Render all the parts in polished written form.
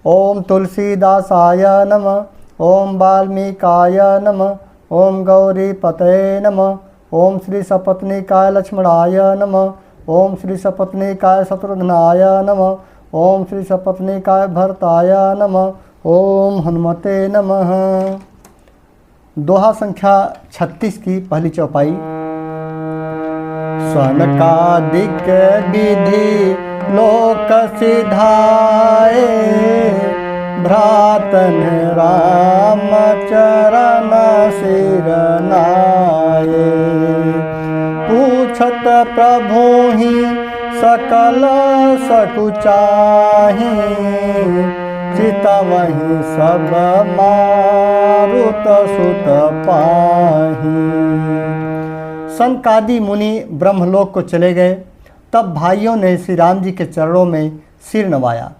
ओम तुलसीदासाय नमः। ओम वाल्मीकाय नमः। ओम गौरीपतये नमः। ओम श्री सपत्नीकाय लक्ष्मणाय नमः। ओम श्री सपत्नीकाय शत्रुघ्नाय नमः। ओम श्री सपत्नीकाय भरताय नमः। ओम हनुमते नमः। दोहा संख्या 36 की पहली चौपाई। सनकादिक विधि लोक सिधाए, भ्रातन राम चरण सिर नाये। पूछत प्रभु ही सकल सकुचाहि, चितवहि सब मारुत सुत पाहि। सनकादि मुनि ब्रह्मलोक को चले गए। तब भाइयों ने श्री राम जी के चरणों में सिर नवाया।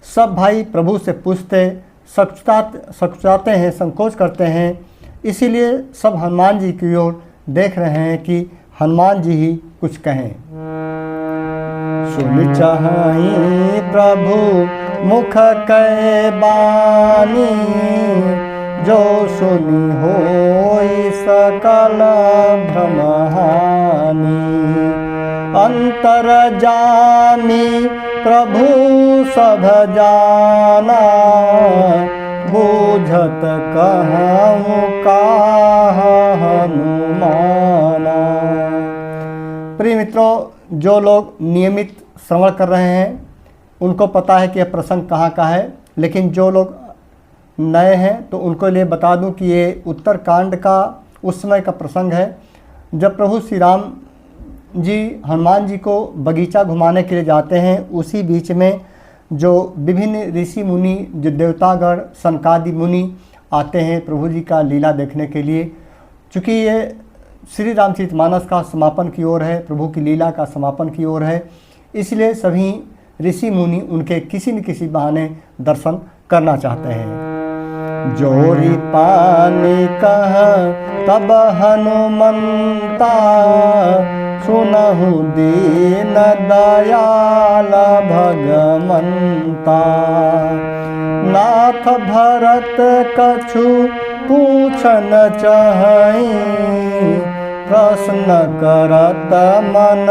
सब भाई प्रभु से पूछते सकुचाते हैं, संकोच करते हैं, इसीलिए सब हनुमान जी की ओर देख रहे हैं कि हनुमान जी ही कुछ कहें। सुन चाहि प्रभु मुख कै बानी, जो सुनि होई सकल भ्रम हानि। अंतर जामी प्रभु सब जाना, बूझत कहूँ काह हनुमाना। प्रिय मित्रों, जो लोग नियमित श्रवण कर रहे हैं उनको पता है कि यह प्रसंग कहाँ का है, लेकिन जो लोग नए हैं तो उनको लिए बता दूं कि ये उत्तरकांड का उस समय का प्रसंग है जब प्रभु श्री राम जी हनुमान जी को बगीचा घुमाने के लिए जाते हैं। उसी बीच में जो विभिन्न ऋषि मुनि, जो देवतागण, सनकादि मुनि आते हैं प्रभु जी का लीला देखने के लिए। चूँकि ये श्री रामचरितमानस का समापन की ओर है, प्रभु की लीला का समापन की ओर है, इसलिए सभी ऋषि मुनि उनके किसी न किसी बहाने दर्शन करना चाहते हैं। जोरी पानी कह तब हनुमंता, सुनहु दीन दयाल भगवंता। नाथ भरत कछु पूछन चाहि, प्रश्न करत मन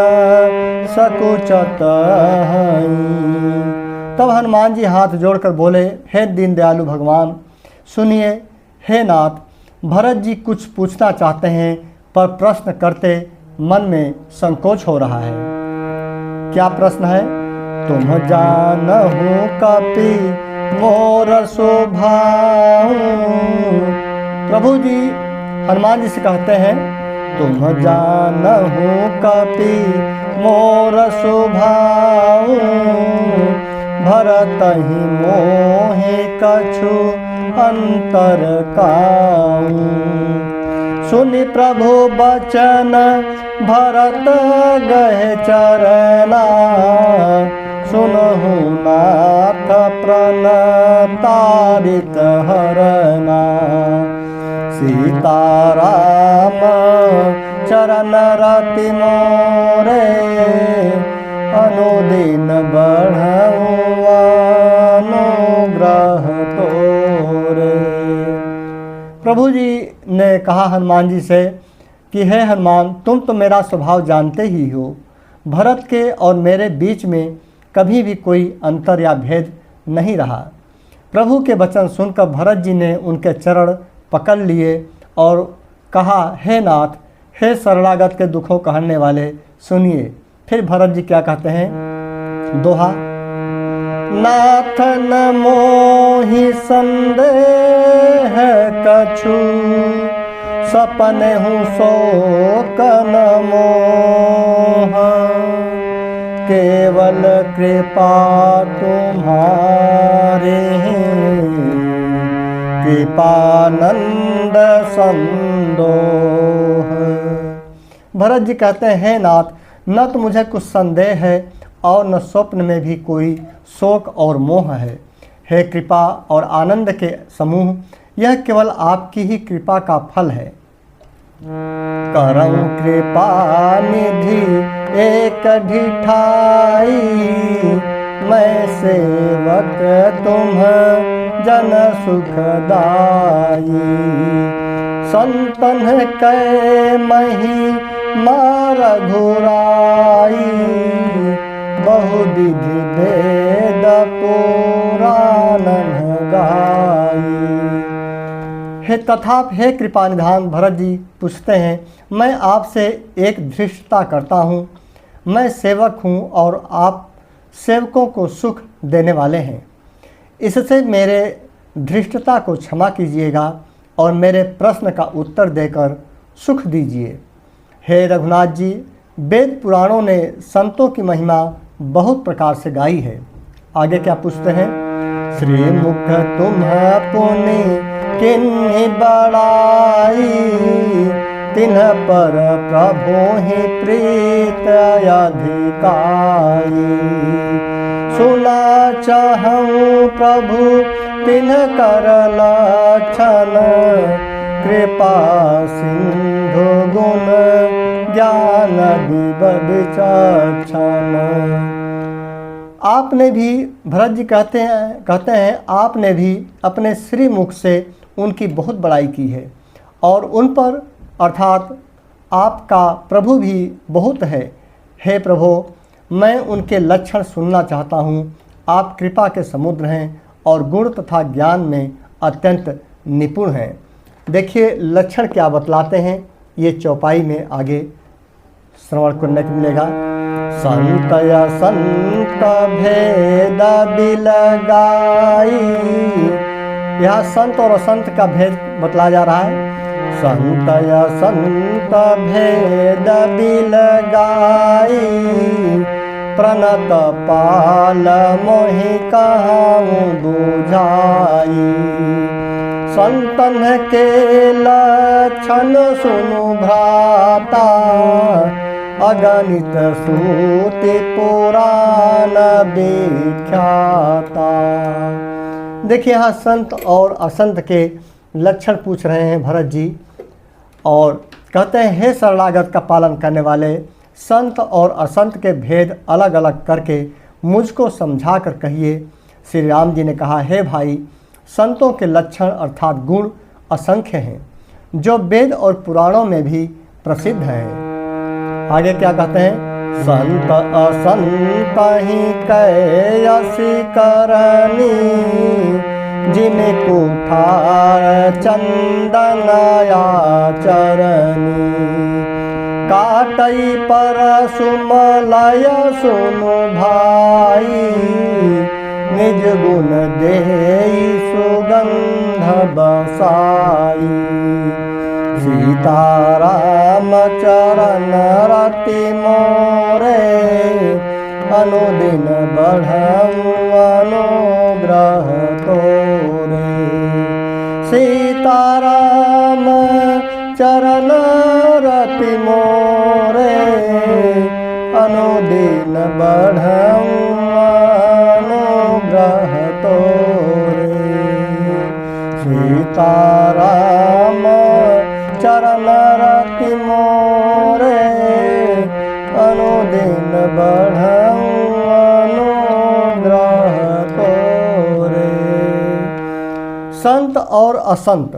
सकुचत हई। तब हनुमान जी हाथ जोड़कर बोले, हे दीन दयालु भगवान, सुनिए। हे नाथ, भरत जी कुछ पूछना चाहते हैं पर प्रश्न करते मन में संकोच हो रहा है। क्या प्रश्न है? तुम जानहु कपि मोर स्वभाव। प्रभु जी हनुमान जी से कहते हैं, तुम जानहु कपि मोर स्वभाव, भरत ही मोहि कछु अंतर काऊ। सुनि प्रभु बचन भरत गए चरना, सुनहु नाथ प्रणतारित हरना। सीताराम चरण रति मोरे, अनुदिन बढ़ऊ अनुग्रह तोरे। प्रभु जी ने कहा हनुमान जी से कि हे हनुमान, तुम तो मेरा स्वभाव जानते ही हो। भरत के और मेरे बीच में कभी भी कोई अंतर या भेद नहीं रहा। प्रभु के वचन सुनकर भरत जी ने उनके चरण पकड़ लिए और कहा, हे नाथ, हे शरणागत के दुखों कहने वाले, सुनिए। फिर भरत जी क्या कहते हैं? दोहा। नाथ न मोहि संदेह कछु, सपने हूँ शोक न मोह। केवल कृपा तुम्हारे, कृपानंद संदोह। भरत जी कहते हैं, हे नाथ, न तो मुझे कुछ संदेह है और न स्वप्न में भी कोई शोक और मोह है। हे कृपा और आनंद के समूह, यह केवल आपकी ही कृपा का फल है। करऊं कृपा निधि एक ढिठाई, मैं सेवक तुम जन सुखदाई। संतन कै मही मार घुराई, बहुविधि वेद पुराण गाई। हे तथाप हे कृपा निधान भरत जी पूछते हैं, मैं आपसे एक धृष्टता करता हूँ। मैं सेवक हूँ और आप सेवकों को सुख देने वाले हैं। इससे मेरे धृष्टता को क्षमा कीजिएगा और मेरे प्रश्न का उत्तर देकर सुख दीजिए। हे रघुनाथ जी, वेद पुराणों ने संतों की महिमा बहुत प्रकार से गाई है। आगे क्या पूछते हैं? श्रीमुख तुम पुनि किन्हि बड़ाई, तिन्ह पर प्रभु ही प्रीत अधिकाई। सुना चाहूँ प्रभु तिन्ह कर लक्षण, कृपा सिंधु गुण ज्ञान विचक्षण। आपने भी, भरत जी कहते हैं आपने भी अपने श्रीमुख से उनकी बहुत बड़ाई की है और उन पर अर्थात आपका प्रभु भी बहुत है। हे प्रभु, मैं उनके लक्षण सुनना चाहता हूँ। आप कृपा के समुद्र हैं और गुण तथा ज्ञान में अत्यंत निपुण हैं। देखिए लक्षण क्या बतलाते हैं, ये चौपाई में आगे श्रवण करने को मिलेगा। संत या संत भेद बिलगाई, यहाँ संत और असंत का भेद बतलाया जा रहा है। संत या संत भेद बिलगाई, प्रणत पाल मोहि कहूँ बुझाई। संतन के लक्षण सुनु भ्राता, अगणित श्रुति पुराण विख्याता। देखिए यहाँ संत और असंत के लक्षण पूछ रहे हैं भरत जी और कहते हैं, हे शरणागत का पालन करने वाले, संत और असंत के भेद अलग अलग करके मुझको समझा कर कहिए। श्री राम जी ने कहा, हे भाई, संतों के लक्षण अर्थात गुण असंख्य हैं, जो वेद और पुराणों में भी प्रसिद्ध हैं। आगे क्या कहते हैं? संत असंत ही कैसी करनी, जिनको ठार चंदन आचरनी। काटई पर सुमलय सुनु भाई, निज गुण देई सुगंध बसाई। सीताराम चरण रति मोरे, अनुदिन बढ़ऊ अनुग्रह तोरे। सीताराम चरण रति मोरे, अनुदिन बढ़ऊ अनुग्रह तोरे। सीताराम चरण रति मोरे, अनुदिन बढ़ऊ अनुग्रह तोरे। संत और असंत,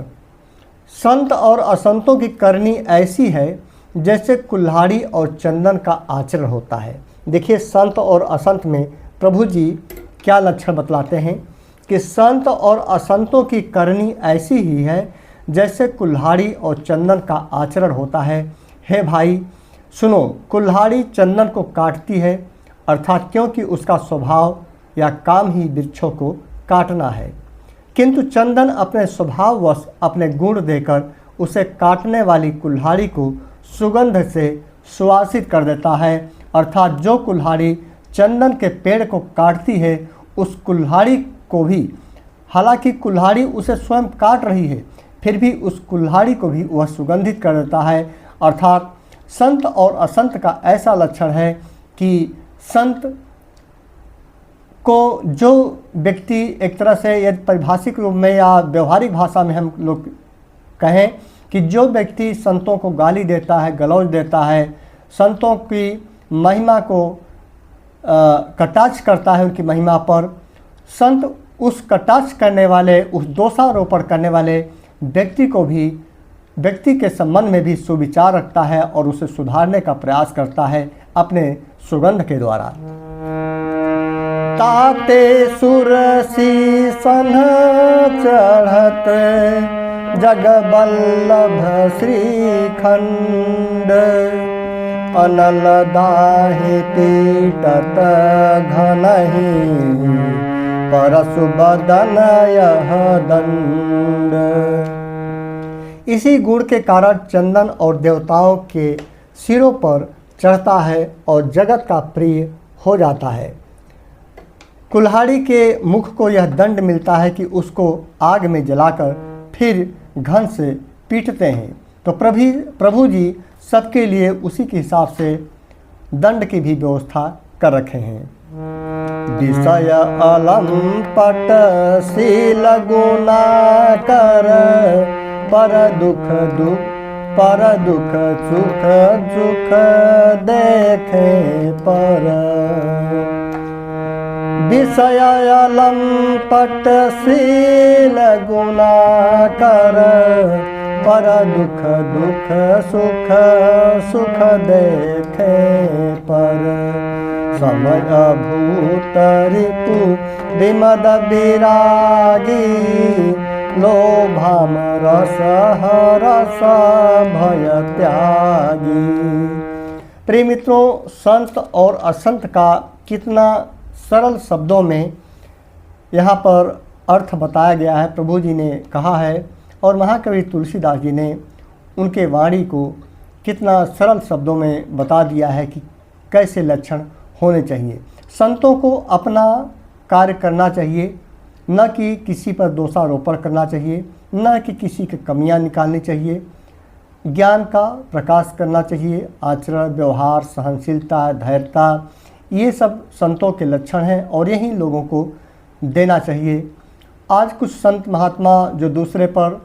संत और असंतों की करनी ऐसी है जैसे कुल्हाड़ी और चंदन का आचरण होता है। देखिए संत और असंत में प्रभु जी क्या लक्षण बतलाते हैं कि संत और असंतों की करनी ऐसी ही है जैसे कुल्हाड़ी और चंदन का आचरण होता है। हे भाई सुनो, कुल्हाड़ी चंदन को काटती है अर्थात क्योंकि उसका स्वभाव या काम ही वृक्षों को काटना है, किंतु चंदन अपने स्वभाववश अपने गुण देकर उसे काटने वाली कुल्हाड़ी को सुगंध से सुवासित कर देता है। अर्थात जो कुल्हाड़ी चंदन के पेड़ को काटती है उस कुल्हाड़ी को भी, हालांकि कुल्हाड़ी उसे स्वयं काट रही है, फिर भी उस कुल्हाड़ी को भी वह सुगंधित कर देता है। अर्थात संत और असंत का ऐसा लक्षण है कि संत को जो व्यक्ति एक तरह से यदि परिभाषिक रूप में या व्यवहारिक भाषा में हम लोग कहें कि जो व्यक्ति संतों को गाली देता है, गलौज देता है, संतों की महिमा को कटाक्ष करता है उनकी महिमा पर, संत उस कटाक्ष करने वाले, उस दोषारोपण करने वाले व्यक्ति के संबंध में भी सुविचार रखता है और उसे सुधारने का प्रयास करता है अपने सुगंध के द्वारा। ताते सुरसी सन चढ़त जगबल्लभ श्रीखंड, अनल दाहि पीटत घनहि परशु बदन यह दंड। इसी गुण के कारण चंदन और देवताओं के सिरों पर चढ़ता है और जगत का प्रिय हो जाता है। कुल्हाड़ी के मुख को यह दंड मिलता है कि उसको आग में जलाकर फिर घन से पीटते हैं। तो प्रभु जी सबके लिए उसी के हिसाब से दंड की भी व्यवस्था कर रखे हैं। विषय अलंपट शील गुना कर, पर दुख सुख सुख देखे पर। विषय अलंपट शील गुना कर, पर दुख सुख सुख देखे पर। समय भूत रिपु विमद विरागी, लोभाम रस हरस भय त्यागी। प्रिय मित्रों, संत और असंत का कितना सरल शब्दों में यहाँ पर अर्थ बताया गया है। प्रभु जी ने कहा है और महाकवि तुलसीदास जी ने उनके वाणी को कितना सरल शब्दों में बता दिया है कि कैसे लक्षण होने चाहिए। संतों को अपना कार्य करना चाहिए, न कि किसी पर दोषारोपण करना चाहिए, न कि किसी की कमियां निकालनी चाहिए। ज्ञान का प्रकाश करना चाहिए। आचरण, व्यवहार, सहनशीलता, धैर्यता, ये सब संतों के लक्षण हैं और यही लोगों को देना चाहिए। आज कुछ संत महात्मा जो दूसरे पर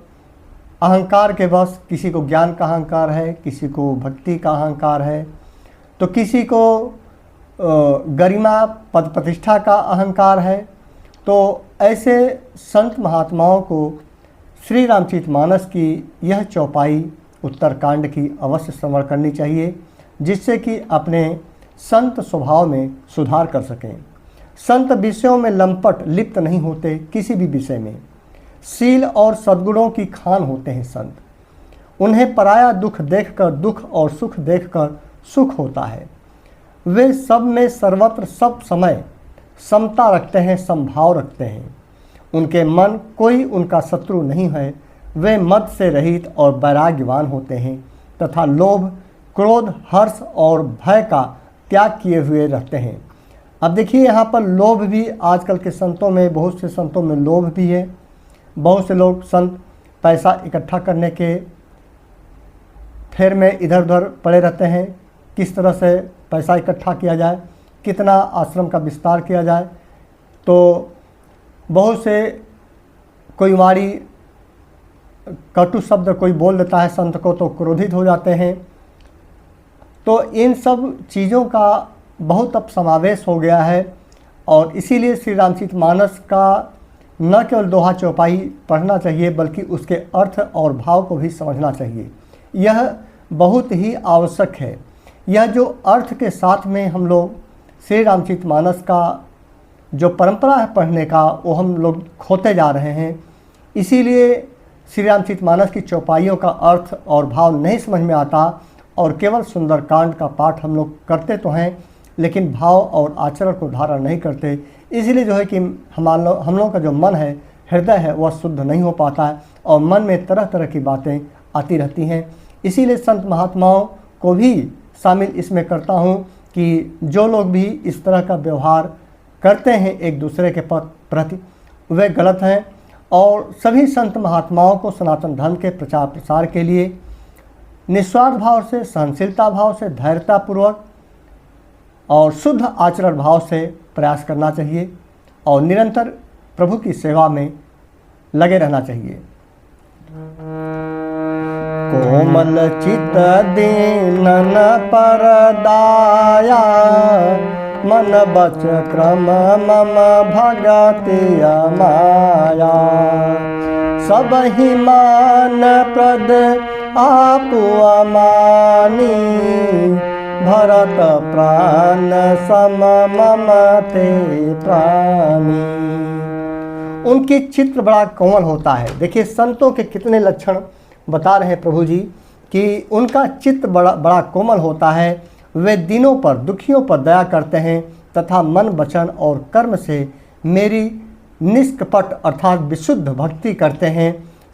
अहंकार के वश, किसी को ज्ञान का अहंकार है, किसी को भक्ति का अहंकार है, तो किसी को गरिमा पद प्रतिष्ठा का अहंकार है। तो ऐसे संत महात्माओं को श्री रामचरितमानस की यह चौपाई उत्तरकांड की अवश्य श्रवण करनी चाहिए, जिससे कि अपने संत स्वभाव में सुधार कर सकें। संत विषयों में लंपट लिप्त नहीं होते, किसी भी विषय में शील और सद्गुणों की खान होते हैं संत। उन्हें पराया दुख देखकर दुख और सुख देखकर सुख होता है। वे सब में सर्वत्र सब समय समता रखते हैं, समभाव रखते हैं। उनके मन कोई उनका शत्रु नहीं है। वे मद से रहित और वैराग्यवान होते हैं तथा लोभ, क्रोध, हर्ष और भय का त्याग किए हुए रहते हैं। अब देखिए यहाँ पर लोभ भी आजकल के संतों में, बहुत से संतों में लोभ भी है। बहुत से लोग संत पैसा इकट्ठा करने के फेर में इधर उधर पड़े रहते हैं। किस तरह से पैसा इकट्ठा किया जाए, कितना आश्रम का विस्तार किया जाए। तो बहुत से कोई वाणी कटु शब्द कोई बोल देता है संत को तो क्रोधित हो जाते हैं। तो इन सब चीज़ों का बहुत अब समावेश हो गया है और इसीलिए श्री रामचरितमानस का न केवल दोहा चौपाई पढ़ना चाहिए बल्कि उसके अर्थ और भाव को भी समझना चाहिए। यह बहुत ही आवश्यक है। यह जो अर्थ के साथ में हम लोग श्री रामचरितमानस का जो परंपरा है पढ़ने का, वो हम लोग खोते जा रहे हैं। इसीलिए श्री रामचरितमानस की चौपाइयों का अर्थ और भाव नहीं समझ में आता और केवल सुंदरकांड का पाठ हम लोग करते तो हैं लेकिन भाव और आचरण को धारण नहीं करते। इसलिए जो है कि हम लोगों का जो मन है, हृदय है, वह शुद्ध नहीं हो पाता है और मन में तरह तरह की बातें आती रहती हैं। इसीलिए संत महात्माओं को भी शामिल इसमें करता हूँ कि जो लोग भी इस तरह का व्यवहार करते हैं एक दूसरे के प्रति, वे गलत हैं। और सभी संत महात्माओं को सनातन धर्म के प्रचार प्रसार के लिए निस्वार्थ भाव से, सहनशीलता भाव से, धैर्यतापूर्वक और शुद्ध आचरण भाव से प्रयास करना चाहिए और निरंतर प्रभु की सेवा में लगे रहना चाहिए। कोमल चित दीनन पर दाया, मन बच क्रम मम भगतिया माया। सब ही मान प्रद आपु अमानी, भरत प्राण सम मम ते प्राणी। उनकी चित्र बड़ा कोमल होता है। देखिए संतों के कितने लक्षण बता रहे हैं प्रभु जी कि उनका चित्त बड़ा कोमल होता है। वे दिनों पर दुखियों पर दया करते हैं तथा मन वचन और कर्म से मेरी निष्कपट अर्थात विशुद्ध भक्ति करते हैं।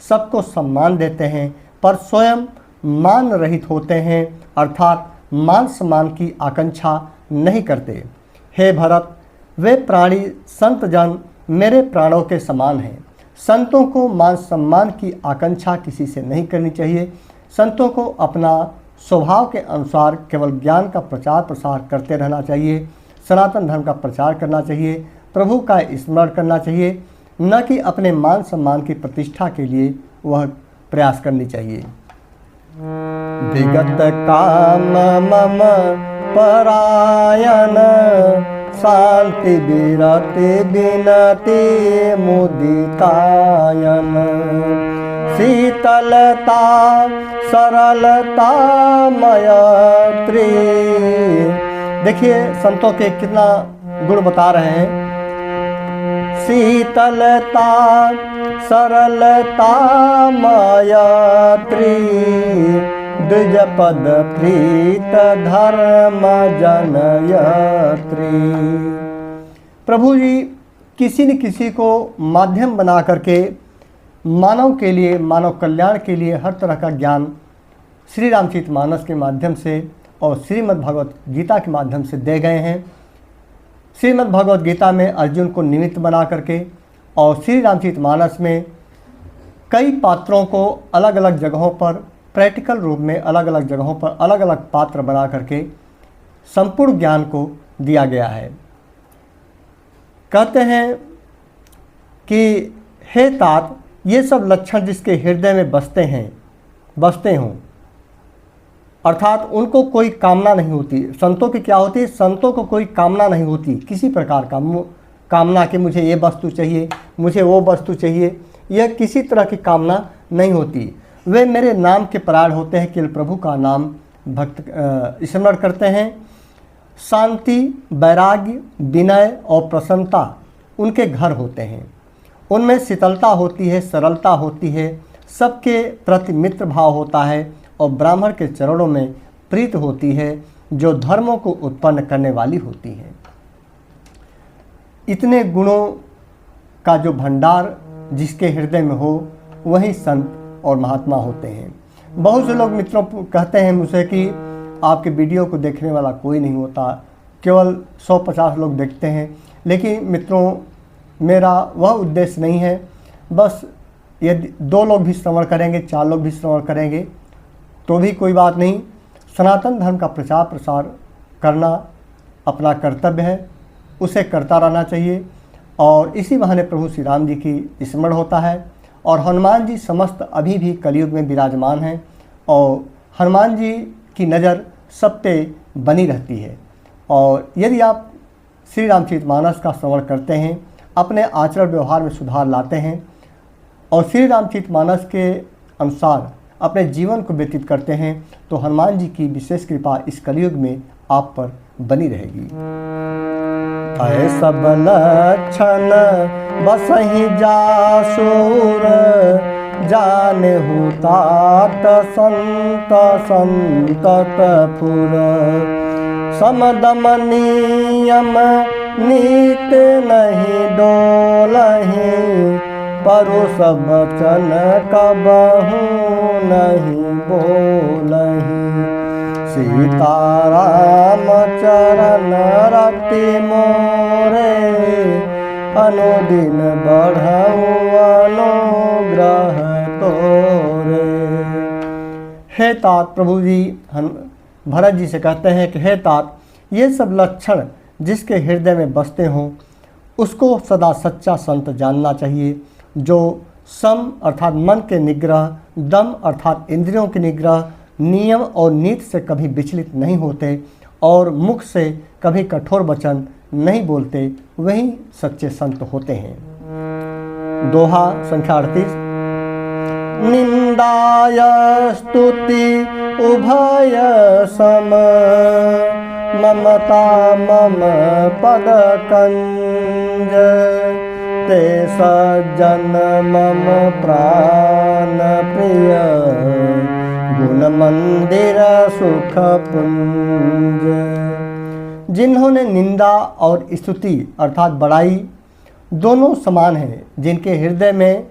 सबको सम्मान देते हैं पर स्वयं मान रहित होते हैं अर्थात मान सम्मान की आकांक्षा नहीं करते। हे भरत, वे प्राणी संत जन मेरे प्राणों के समान हैं। संतों को मान सम्मान की आकांक्षा किसी से नहीं करनी चाहिए। संतों को अपना स्वभाव के अनुसार केवल ज्ञान का प्रचार प्रसार करते रहना चाहिए, सनातन धर्म का प्रचार करना चाहिए, प्रभु का स्मरण करना चाहिए, न कि अपने मान सम्मान की प्रतिष्ठा के लिए वह प्रयास करनी चाहिए। विगत काम मम परायण, शांति विरति विनति मुदितायन। शीतलता सरलता मयत्री। देखिए संतों के कितना गुण बता रहे हैं। शीतलता सरलता मयत्री, द्विज पद प्रीत धर्म जनयत्री। प्रभु जी किसी न किसी को माध्यम बना करके मानव के लिए, मानव कल्याण के लिए हर तरह का ज्ञान श्री रामचरितमानस के माध्यम से और श्रीमद् भगवत गीता के माध्यम से दे गए हैं। श्रीमद् भगवत गीता में अर्जुन को निमित्त बना करके और श्री रामचरितमानस में कई पात्रों को अलग अलग जगहों पर प्रैक्टिकल रूप में अलग अलग जगहों पर अलग अलग पात्र बना करके संपूर्ण ज्ञान को दिया गया है। कहते हैं कि हे तात, ये सब लक्षण जिसके हृदय में बसते हों अर्थात उनको कोई कामना नहीं होती। संतों की क्या होती है? संतों को कोई कामना नहीं होती किसी प्रकार का कामना कि मुझे ये वस्तु चाहिए, मुझे वो वस्तु चाहिए, यह किसी तरह की कामना नहीं होती। वे मेरे नाम के परायण होते हैं, केवल प्रभु का नाम भक्त स्मरण करते हैं। शांति, वैराग्य, विनय और प्रसन्नता उनके घर होते हैं। उनमें शीतलता होती है, सरलता होती है, सबके प्रति मित्र भाव होता है और ब्राह्मण के चरणों में प्रीत होती है जो धर्मों को उत्पन्न करने वाली होती है। इतने गुणों का जो भंडार जिसके हृदय में हो वही संत और महात्मा होते हैं। बहुत से लोग मित्रों कहते हैं मुझसे कि आपके वीडियो को देखने वाला कोई नहीं होता, केवल 100-50 लोग देखते हैं। लेकिन मित्रों मेरा वह उद्देश्य नहीं है। बस यदि 2 लोग भी श्रवण करेंगे, 4 लोग भी श्रवण करेंगे तो भी कोई बात नहीं। सनातन धर्म का प्रचार प्रसार करना अपना कर्तव्य है, उसे करता रहना चाहिए। और इसी बहाने प्रभु श्री राम जी की स्मरण होता है और हनुमान जी समस्त अभी भी कलयुग में विराजमान हैं और हनुमान जी की नज़र सब पे बनी रहती है। और यदि आप श्री रामचरितमानस का श्रवण करते हैं, अपने आचरण व्यवहार में सुधार लाते हैं और श्री रामचरितमानस के अनुसार अपने जीवन को व्यतीत करते हैं तो हनुमान जी की विशेष कृपा इस कलयुग में आप पर बनी रहेगी। है सब लक्षण बसहि जासुर, जानहु तात संत संततपुर। समदम नियम नीत नहीं डोलहि, परुष बचन कबहु नहीं बोलहि। सीताराम चरण रति मोरे, अनुदिन बढ़ऊ अनुग्रह तोरे। हे तात, प्रभु जी भरत जी से कहते हैं कि हे तात, ये सब लक्षण जिसके हृदय में बसते हों उसको सदा सच्चा संत जानना चाहिए, जो सम अर्थात मन के निग्रह, दम अर्थात इंद्रियों के निग्रह, नियम और नीति से कभी विचलित नहीं होते और मुख से कभी कठोर वचन नहीं बोलते, वही सच्चे संत होते हैं। दोहा संख्या 38। निंदाय स्तुति उभय सम, ममता मम पद कंज, ते सज्जन मम प्राण प्रिय, गुण मंदिर सुख पुंज। जिन्होंने निंदा और स्तुति अर्थात बड़ाई दोनों समान है, जिनके हृदय में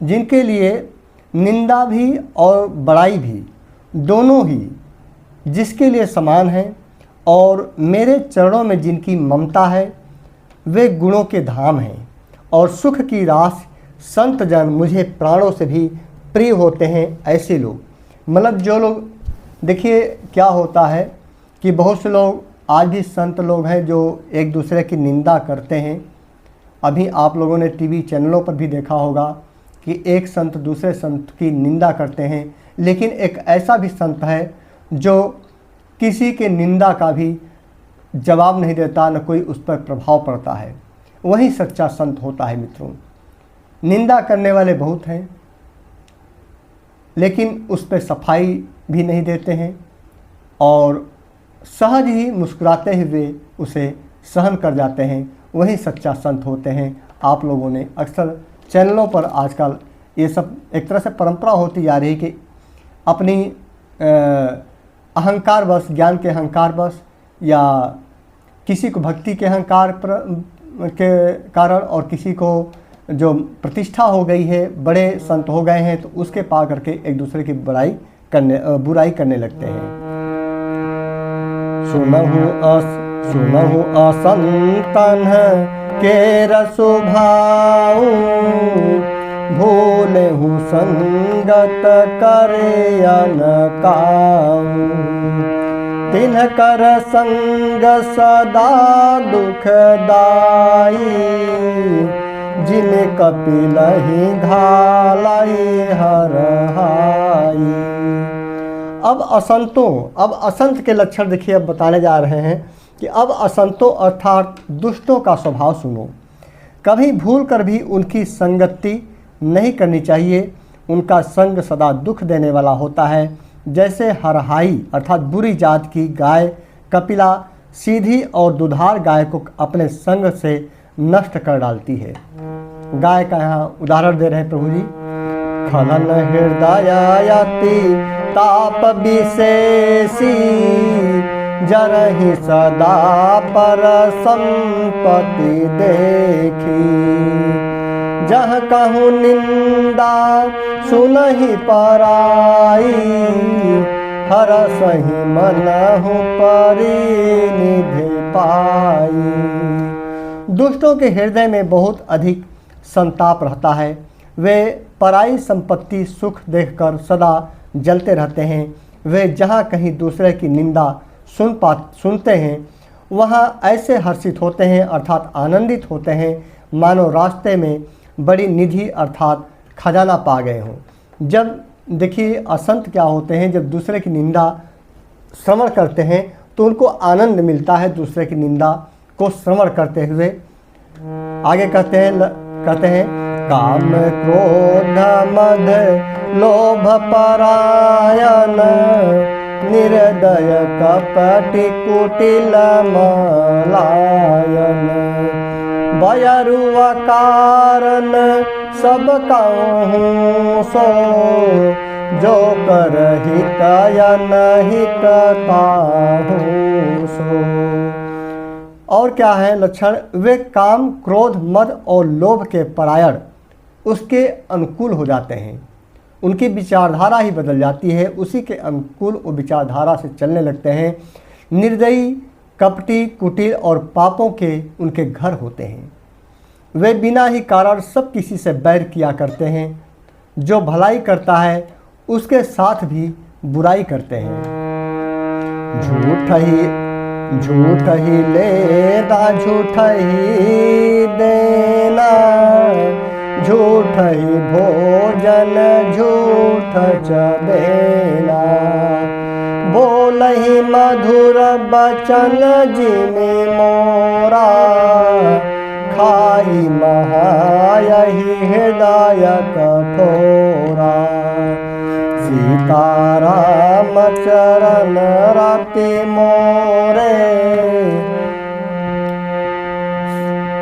जिनके लिए निंदा भी और बड़ाई भी दोनों ही जिसके लिए समान है, और मेरे चरणों में जिनकी ममता है, वे गुणों के धाम हैं और सुख की रास संत जन मुझे प्राणों से भी प्रिय होते हैं। ऐसे लोग मतलब जो लोग, देखिए क्या होता है कि बहुत से लोग आज भी संत लोग हैं जो एक दूसरे की निंदा करते हैं। अभी आप लोगों ने टीवी चैनलों पर भी देखा होगा कि एक संत दूसरे संत की निंदा करते हैं, लेकिन एक ऐसा भी संत है जो किसी के निंदा का भी जवाब नहीं देता, न कोई उस पर प्रभाव पड़ता है। वही सच्चा संत होता है मित्रों। निंदा करने वाले बहुत हैं, लेकिन उस पर सफाई भी नहीं देते हैं और सहज ही मुस्कुराते हुए उसे सहन कर जाते हैं। वही सच्चा संत होते हैं। आप लोगों ने अक्सर चैनलों पर आजकल ये सब एक तरह से परंपरा होती जा रही है कि अपनी अहंकार बस, ज्ञान के अहंकार बस, या किसी को भक्ति के अहंकार के कारण और किसी को जो प्रतिष्ठा हो गई है, बड़े संत हो गए हैं, तो उसके पा करके एक दूसरे की बुराई करने लगते हैं। सुनहु असंतन के रसुभाऊ, भूलेहु संगत करे अनकाऊ, तिनकर संग सदा दुखदाई, जिन कपिलहि घालाई हरहाई। अब असंत के लक्षण देखिए अब बताने जा रहे हैं कि अब असंतों अर्थात दुष्टों का स्वभाव सुनो। कभी भूल कर भी उनकी संगति नहीं करनी चाहिए। उनका संग सदा दुख देने वाला होता है। जैसे हरहाई अर्थात बुरी जात की गाय कपिला सीधी और दुधार गाय को अपने संग से नष्ट कर डालती है। गाय का यहाँ उदाहरण दे रहे हैं प्रभु जी। खनन हृदयायति ताप विशेषी, जरहि सदा पर संपत्ति देखी, जह कहूँ निंदा सुनहि पराई, हरसहि मनहु परिनिधि पाई। दुष्टों के हृदय में बहुत अधिक संताप रहता है। वे पराई संपत्ति सुख देखकर सदा जलते रहते हैं। वे जहाँ कहीं दूसरे की निंदा सुनते हैं वहाँ ऐसे हर्षित होते हैं अर्थात आनंदित होते हैं मानो रास्ते में बड़ी निधि अर्थात खजाना पा गए हों। जब देखिए असंत क्या होते हैं, जब दूसरे की निंदा श्रवण करते हैं तो उनको आनंद मिलता है दूसरे की निंदा को श्रवण करते हुए। आगे कहते हैं काम क्रोध मद लोभ परायण, निर्दय कपटि कुटिल मलायन, बयरुआ कारण सब कहूँ सो, जो कर हित अनहित ताहू सो। और क्या है लक्षण? वे काम क्रोध मद और लोभ के परायण उसके अनुकूल हो जाते हैं। उनकी विचारधारा ही बदल जाती है, उसी के अनुकूल वो विचारधारा से चलने लगते हैं। निर्दयी कपटी कुटिल और पापों के उनके घर होते हैं। वे बिना ही कारण सब किसी से बैर किया करते हैं। जो भलाई करता है उसके साथ भी बुराई करते हैं। झूठ ही लेना झूठ ही देना, झूठ ही भोजन झूठ चबेला, बोल ही मधुर बचन जिने मोरा, खाई महायही हृदय कठोरा। सीताराम चरण रति मोरे,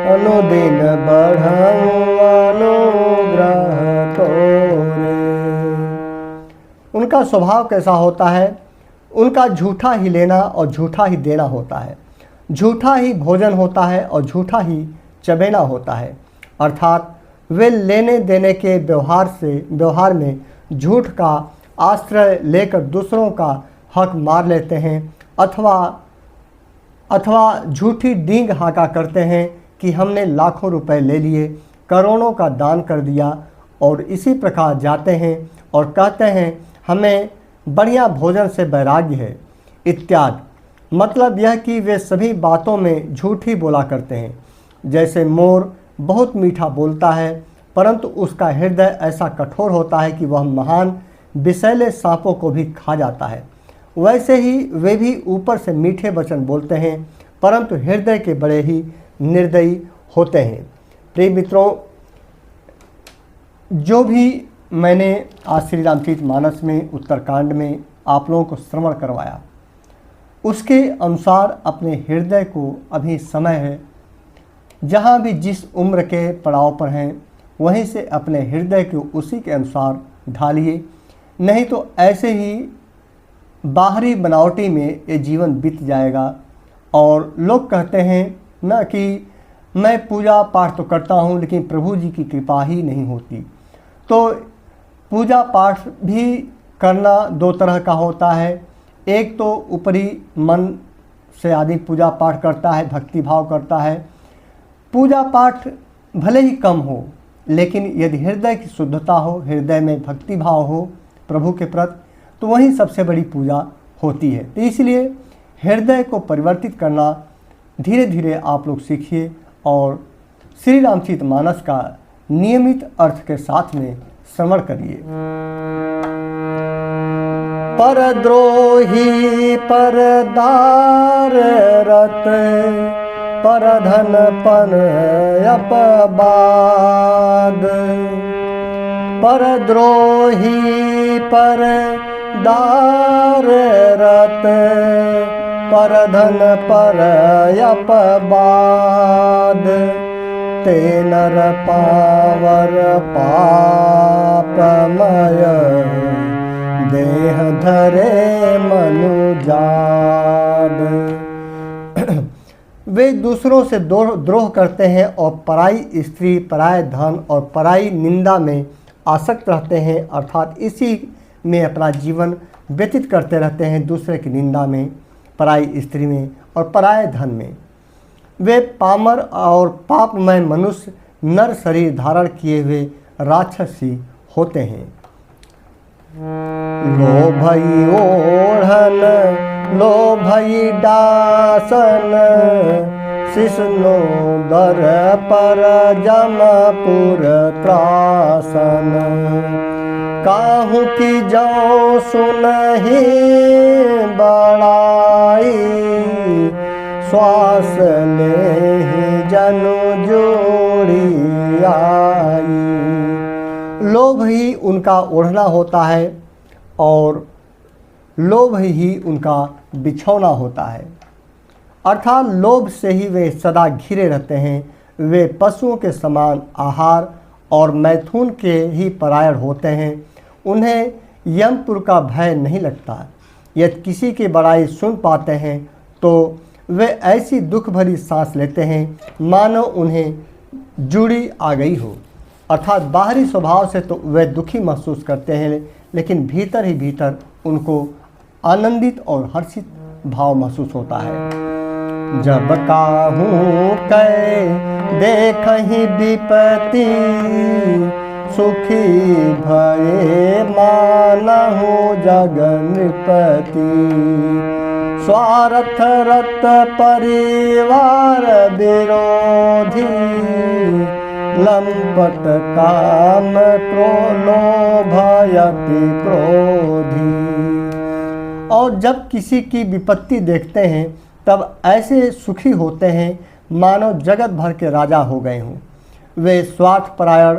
अनुदिन बढ़ऊं अनुग्रह तोरे। उनका स्वभाव कैसा होता है? उनका झूठा ही लेना और झूठा ही देना होता है, झूठा ही भोजन होता है और झूठा ही चबेना होता है। अर्थात वे लेने देने के व्यवहार में झूठ का आश्रय लेकर दूसरों का हक मार लेते हैं, अथवा झूठी डींग हाका करते हैं कि हमने लाखों रुपए ले लिए, करोड़ों का दान कर दिया, और इसी प्रकार जाते हैं और कहते हैं हमें बढ़िया भोजन से वैराग्य है इत्यादि। मतलब यह कि वे सभी बातों में झूठ ही बोला करते हैं। जैसे मोर बहुत मीठा बोलता है, परंतु उसका हृदय ऐसा कठोर होता है कि वह महान विषैले सांपों को भी खा जाता है, वैसे ही वे भी ऊपर से मीठे वचन बोलते हैं, परंतु हृदय के बड़े ही निर्दयी होते हैं। प्रिय मित्रों, जो भी मैंने आज श्री रामचरितमानस में उत्तरकांड में आप लोगों को श्रवण करवाया, उसके अनुसार अपने हृदय को अभी समय है, जहाँ भी जिस उम्र के पड़ाव पर हैं वहीं से अपने हृदय को उसी के अनुसार ढालिए। नहीं तो ऐसे ही बाहरी बनावटी में ये जीवन बीत जाएगा। और लोग कहते हैं ना कि मैं पूजा पाठ तो करता हूँ लेकिन प्रभु जी की कृपा ही नहीं होती। तो पूजा पाठ भी करना दो तरह का होता है। एक तो ऊपरी मन से आदमी पूजा पाठ करता है, भक्ति भाव करता है। पूजा पाठ भले ही कम हो, लेकिन यदि हृदय की शुद्धता हो, हृदय में भक्ति भाव हो प्रभु के प्रति, तो वही सबसे बड़ी पूजा होती है। तो इसलिए हृदय को परिवर्तित करना धीरे धीरे आप लोग सीखिए और श्री रामचरितमानस का नियमित अर्थ के साथ में श्रवण करिए। परद्रोही परदार रत, परधन पन अपबाद। परद्रोही परदार रत, परधन पर अपबाद। ते नर पावर पापमय, देह धरे मनुजाद। वे दूसरों से द्रोह करते हैं और पराई स्त्री, पराय धन और पराई निंदा में आसक्त रहते हैं, अर्थात इसी में अपना जीवन व्यतीत करते रहते हैं, दूसरे की निंदा में, पराई स्त्री में और पराय धन में। वे पामर और पापमय मनुष्य नर शरीर धारण किए हुए राक्षसी होते हैं। लोभई ओढ़न लोभई दासन, शिष्णु दर पर जमपुर त्रासन। काहू की जाऊं सुनहि बड़ाई, श्वास ले जनु जोड़ी आई। लोभ ही उनका ओढ़ना होता है और लोभ ही उनका बिछौना होता है, अर्थात लोभ से ही वे सदा घिरे रहते हैं। वे पशुओं के समान आहार और मैथुन के ही परायण होते हैं। उन्हें यमपुर का भय नहीं लगता। यदि किसी की बड़ाई सुन पाते हैं तो वे ऐसी दुख भरी सांस लेते हैं मानो उन्हें जुड़ी आ गई हो। अर्थात बाहरी स्वभाव से तो वे दुखी महसूस करते हैं, लेकिन भीतर ही भीतर उनको आनंदित और हर्षित भाव महसूस होता है। जब काहू कै देखहि विपत्ति, सुखी भये मानहु जग नृपति। स्वार्थ रत परिवार विरोधी, लंपट काम लोभयति क्रोधी। और जब किसी की विपत्ति देखते हैं तब ऐसे सुखी होते हैं मानो जगत भर के राजा हो गए हों। वे स्वार्थपरायण,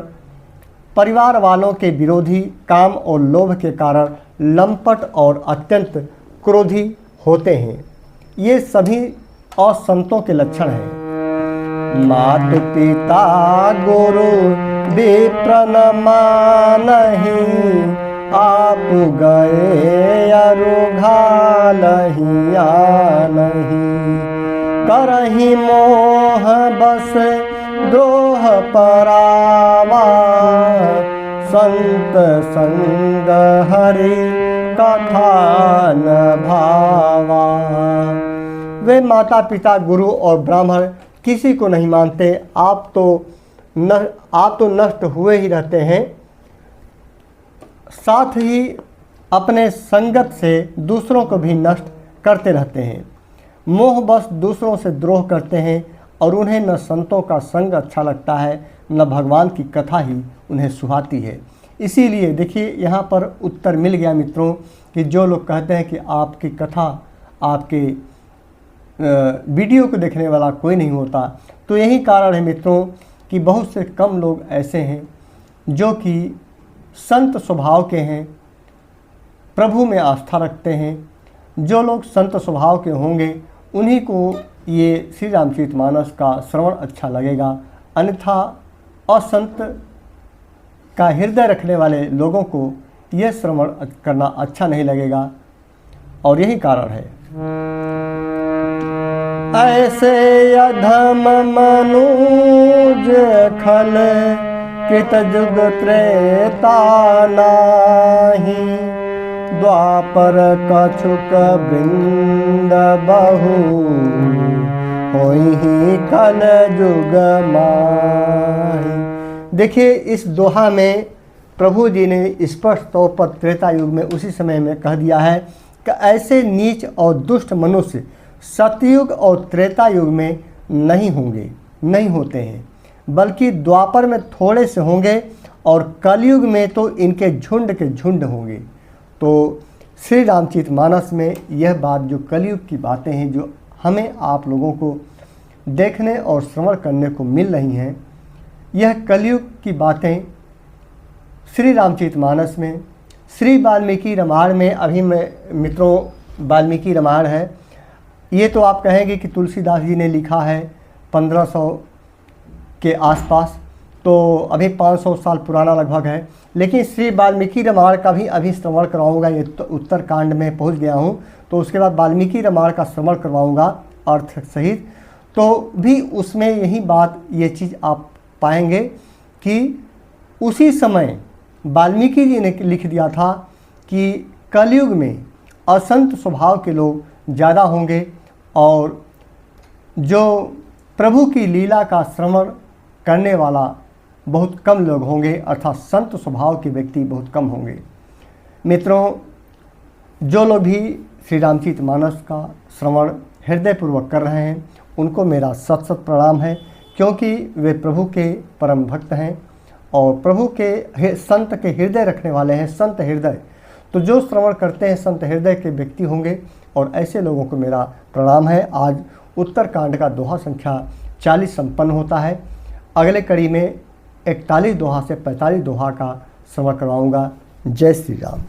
परिवार वालों के विरोधी, काम और लोभ के कारण लंपट और अत्यंत क्रोधी होते हैं। ये सभी असंतों के लक्षण हैं। मातु पिता गुरु विप्र न मानहि, आप गए अरुघालहि आनहि। करहि मोह बस द्रोह परावा, संत संग हरि कथा न भावा। वे माता पिता, गुरु और ब्राह्मण किसी को नहीं मानते। आप तो नष्ट हुए ही रहते हैं, साथ ही अपने संगत से दूसरों को भी नष्ट करते रहते हैं। मोह बस दूसरों से द्रोह करते हैं और उन्हें न संतों का संग अच्छा लगता है, न भगवान की कथा ही उन्हें सुहाती है। इसीलिए देखिए यहाँ पर उत्तर मिल गया मित्रों कि जो लोग कहते हैं कि आपकी कथा, आपके वीडियो को देखने वाला कोई नहीं होता, तो यही कारण है मित्रों कि बहुत से कम लोग ऐसे हैं जो कि संत स्वभाव के हैं, प्रभु में आस्था रखते हैं। जो लोग संत स्वभाव के होंगे उन्हीं को ये श्री रामचरितमानस का श्रवण अच्छा लगेगा, अन्यथा असंत का हृदय रखने वाले लोगों को यह श्रवण करना अच्छा नहीं लगेगा। और यही कारण है। ऐसे अधम मनुज खल कृत जुग त्रेता नाही, द्वापर कछुक वृंद बहु, होई कल जुग माही। देखिए इस दोहा में प्रभु जी ने स्पष्ट तौर पर त्रेता युग में उसी समय में कह दिया है कि ऐसे नीच और दुष्ट मनुष्य सतयुग और त्रेता युग में नहीं होंगे, नहीं होते हैं, बल्कि द्वापर में थोड़े से होंगे और कलयुग में तो इनके झुंड के झुंड होंगे। तो श्री रामचरितमानस में यह बात, जो कलयुग की बातें हैं, जो हमें आप लोगों को देखने और श्रवण करने को मिल रही हैं, यह कलयुग की बातें श्री रामचरितमानस में, श्री वाल्मीकि रामायण में, अभी मैं मित्रों वाल्मीकि रामायण है, ये तो आप कहेंगे कि तुलसीदास जी ने लिखा है 1500 के आसपास, तो अभी 500 साल पुराना लगभग है। लेकिन श्री वाल्मीकि रामायण का भी अभी श्रवण करवाऊँगा, ये तो उत्तरकांड में पहुँच गया हूँ, तो उसके बाद वाल्मीकि रामायण का श्रवण करवाऊँगा अर्थ सहित। तो भी उसमें यही बात, ये चीज़ आप पाएंगे कि उसी समय वाल्मीकि जी ने लिख दिया था कि कलयुग में असंत स्वभाव के लोग ज़्यादा होंगे और जो प्रभु की लीला का श्रवण करने वाला बहुत कम लोग होंगे, अर्थात संत स्वभाव के व्यक्ति बहुत कम होंगे। मित्रों, जो लोग भी श्री रामचरितमानस का श्रवण हृदयपूर्वक कर रहे हैं उनको मेरा सत सत प्रणाम है, क्योंकि वे प्रभु के परम भक्त हैं और प्रभु के संत के हृदय रखने वाले हैं, संत हृदय। तो जो श्रवण करते हैं संत हृदय के व्यक्ति होंगे और ऐसे लोगों को मेरा प्रणाम है। आज उत्तरकांड का दोहा संख्या 40 संपन्न होता है। अगले कड़ी में 41 दोहा से 45 दोहा का श्रवण करवाऊँगा। जय श्री राम।